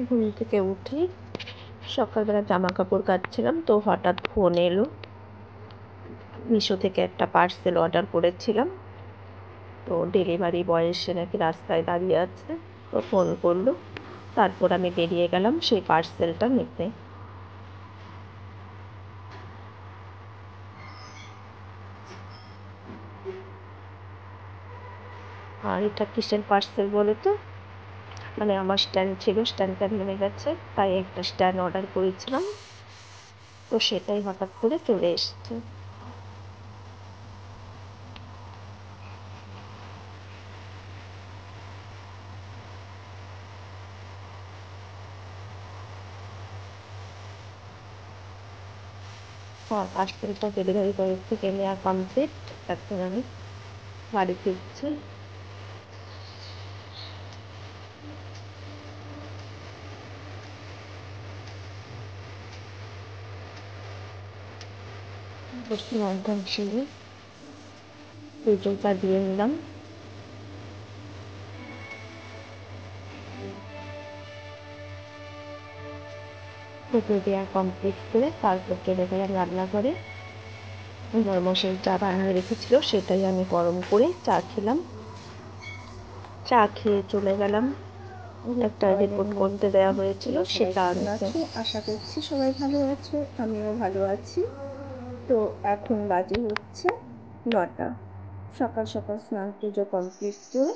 ঘুম থেকে উঠে সকালবেলা জামা কাপড় কাচছিলাম, তো হঠাৎ ফোন এলো। মিশো থেকে একটা পার্সেল অর্ডার করেছিলাম, তো ডেলিভারি বয় এসে নাকি রাস্তায় দাঁড়িয়ে আছে, তো ফোন করলো। তারপর আমি বেরিয়ে গেলাম সেই পার্সেলটা নিতে। আর এটা কিসের পার্সেল বলো তো? মানে আমার স্ট্যান্ড ছিল, স্ট্যান্ডটা ভেঙে গেছে, তাই একটা স্ট্যান্ড অর্ডার করেছিলাম, তো সেটাই হঠাৎ করে চলে এসছে। হ্যাঁ, পার্সেলটা ডেলিভারি বয়ের থেকে নেওয়া কমপ্লিট। এখন আমি বাড়ি ফিরছি। বসে লঙ্কা হিসেবে পুজোটা দিয়ে নিলাম। পুজো দেওয়া কমপ্লিট করে তারপর চলে গেলাম রান্নাঘরে। বড়মশাই চা বানিয়ে রেখেছিল, সেটাই আমি গরম করে চা খেলাম। চা খেয়ে চলে গেলাম, একটা রিপোর্ট করতে দেওয়া হয়েছিল সেটা আনতে। আশা করছি সবাই ভালো আছে, আমিও ভালো আছি। তো এখন বাজে হচ্ছে 9টা। সকাল সকাল স্নান পুজো কমপ্লিট করে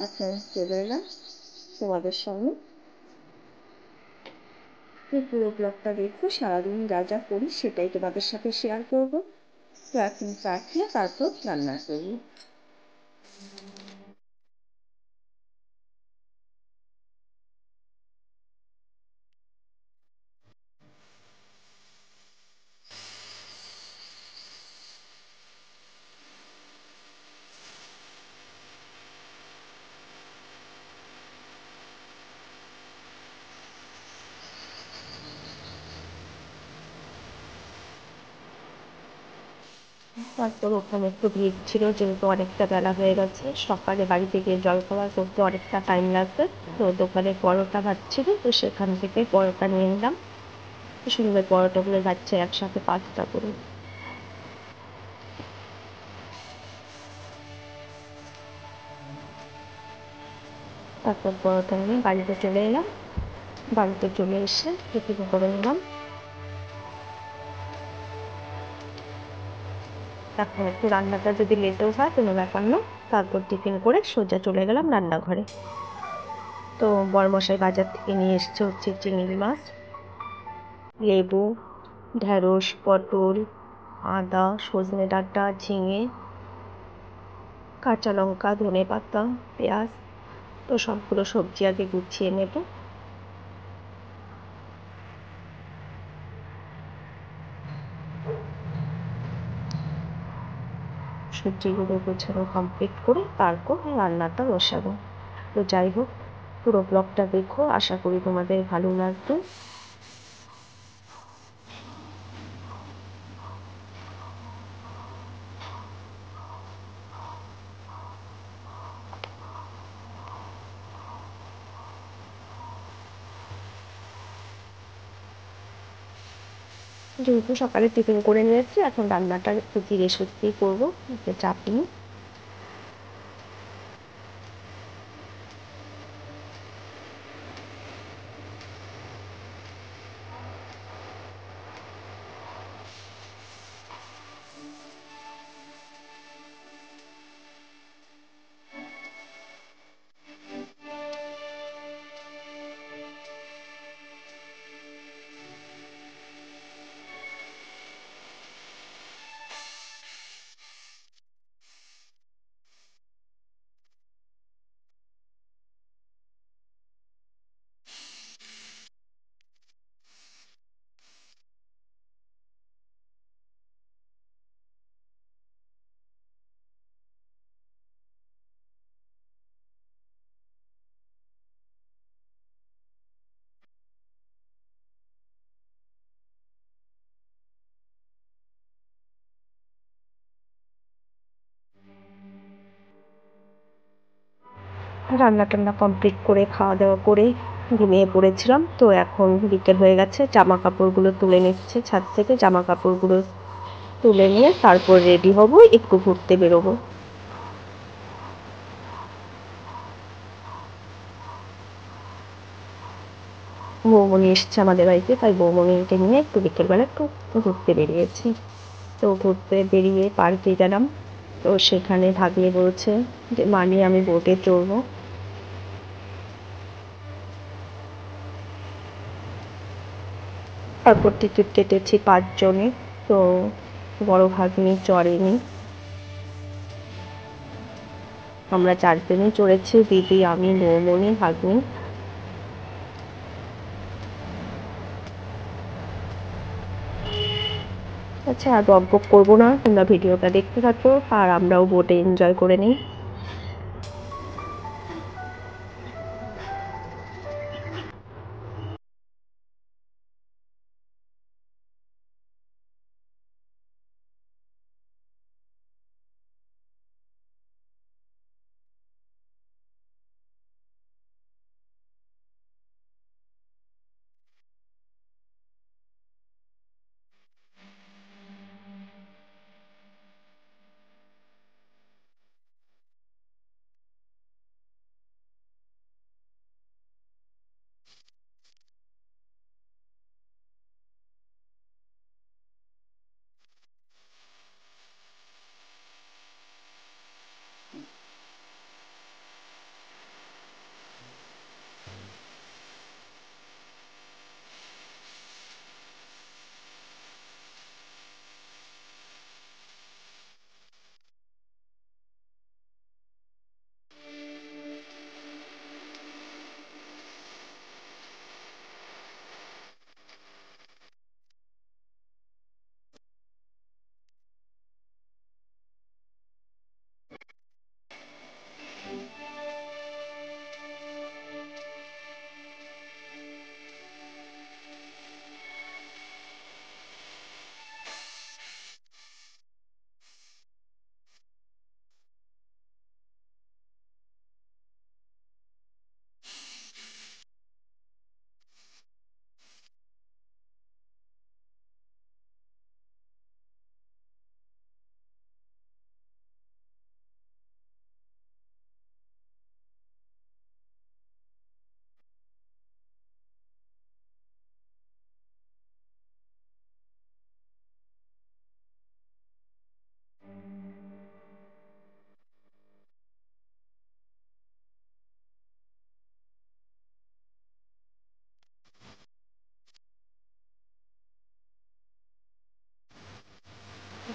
এখন চলে এলাম তোমাদের সামনে। পুরো ব্লগটা দেখো, সারাদিন যা যা করি সেটাই তোমাদের সাথে শেয়ার করবো। তো এখন চা খেয়ে তারপর রান্না করবো। তারপর ওখানে একটু ভিড় ছিল, যেহেতু অনেকটা বেলা হয়ে গেছে, সকালে বাড়িতে গিয়ে জলখাবার করতে অনেকটা টাইম লাগবে। তো দোকানে পরোটা ভাজছিল, তো সেখান থেকে পরোটা নিয়ে নিলাম। সুন্দর পরোটাগুলো যাচ্ছে একসাথে 5টা করে। তারপর পরোটা নিয়ে বাড়িতে চলে এলাম। বাড়িতে চলে এসে টিফিন করে নিলাম। এখন একটু রান্নাটা যদি লেটেও হয় কোনো ব্যাপার না, তারপর টিফিন করে সোজা চলে গেলাম রান্নাঘরে। তো বড়মশাই বাজার থেকে নিয়ে এসছে হচ্ছে চিংড়ি মাছ, লেবু, ঢ্যাঁড়স, পটল, আদা, সজনে ডাঁটা, ঝিঙে, কাঁচা লঙ্কা, ধনেপাতা, পেঁয়াজ। তো সবগুলো সবজি আগে গুছিয়ে নেব। সবজিগুলো গোছানো কমপ্লিট করে তারপর রান্নাটা বসাবো। তো যাই হোক, পুরো ব্লগটা দেখো, আশা করি তোমাদের ভালো লাগবে। যেহেতু সকালে টিফিন করে নিয়েছি, এখন রান্নাটা একটু ধীরে সুস্থেই করবো, চাপ নিই। রান্না টান্না কমপ্লিট করে খাওয়া দাওয়া করে ঘুমিয়ে পড়েছিলাম। তো এখন বিকেল হয়ে গেছে, জামা কাপড়গুলো তুলে নিচ্ছে ছাদ থেকে। জামা কাপড়গুলো তুলে নিয়ে তারপর রেডি হব, একটু ঘুরতে বেরোবো। বৌমনি এসছে আমাদের বাড়িতে, তাই বৌমনিকে নিয়ে একটু বিকেলবেলা একটু ঘুরতে বেরিয়েছি। তো ঘুরতে বেরিয়ে পার্কে গেলাম। তো সেখানে ভাগ্নে বলছে যে মানে আমি বোটে চড়বো। তারপর টিকিট কেটেছি 5 জনে। তো বড় ভাগ্নি চড়েনি, আমরা 4 জনই চড়েছি, দিদি, আমি, বৌমনি, ভাগ্নি। আচ্ছা, আর বক বক করবো না, তোমরা ভিডিওটা দেখতে থাকো আর আমরাও বোটে এনজয় করে নিই।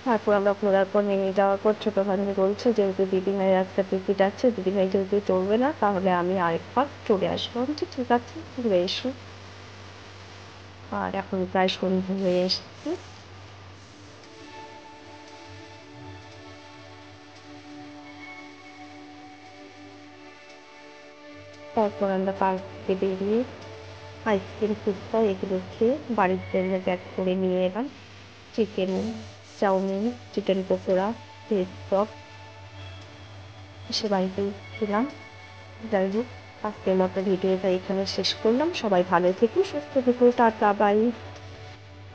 তারপর আমরা ঘোরার পর নেমে যাওয়ার পর ছোট ভাগ্নি বলছে যেহেতু দিদিভাইয়ের একটা টিকিট আছে, দিদিভাই যেহেতু চড়বে না তাহলে আমি আরেকবার চড়ে আসবো। আমি বলছি ঠিক আছে, ঘুরে এসো। আর এখন প্রায় সন্ধ্যে হয়ে এসেছে। তারপর আমরা পার্ক থেকে বেরিয়ে আইসক্রিম, ফুচকা এগুলো খেয়ে বাড়ির জন্য ব্যাক করে নিয়ে এলাম। Chicken chowmein, chicken pakora, veg chop এসে বাড়িতে খেলাম। যাই হোক, আজকের মতো ভিডিওটা এখানে শেষ করলাম। সবাই ভালো থেকো, সুস্থ থেকো, টাটা, বাই।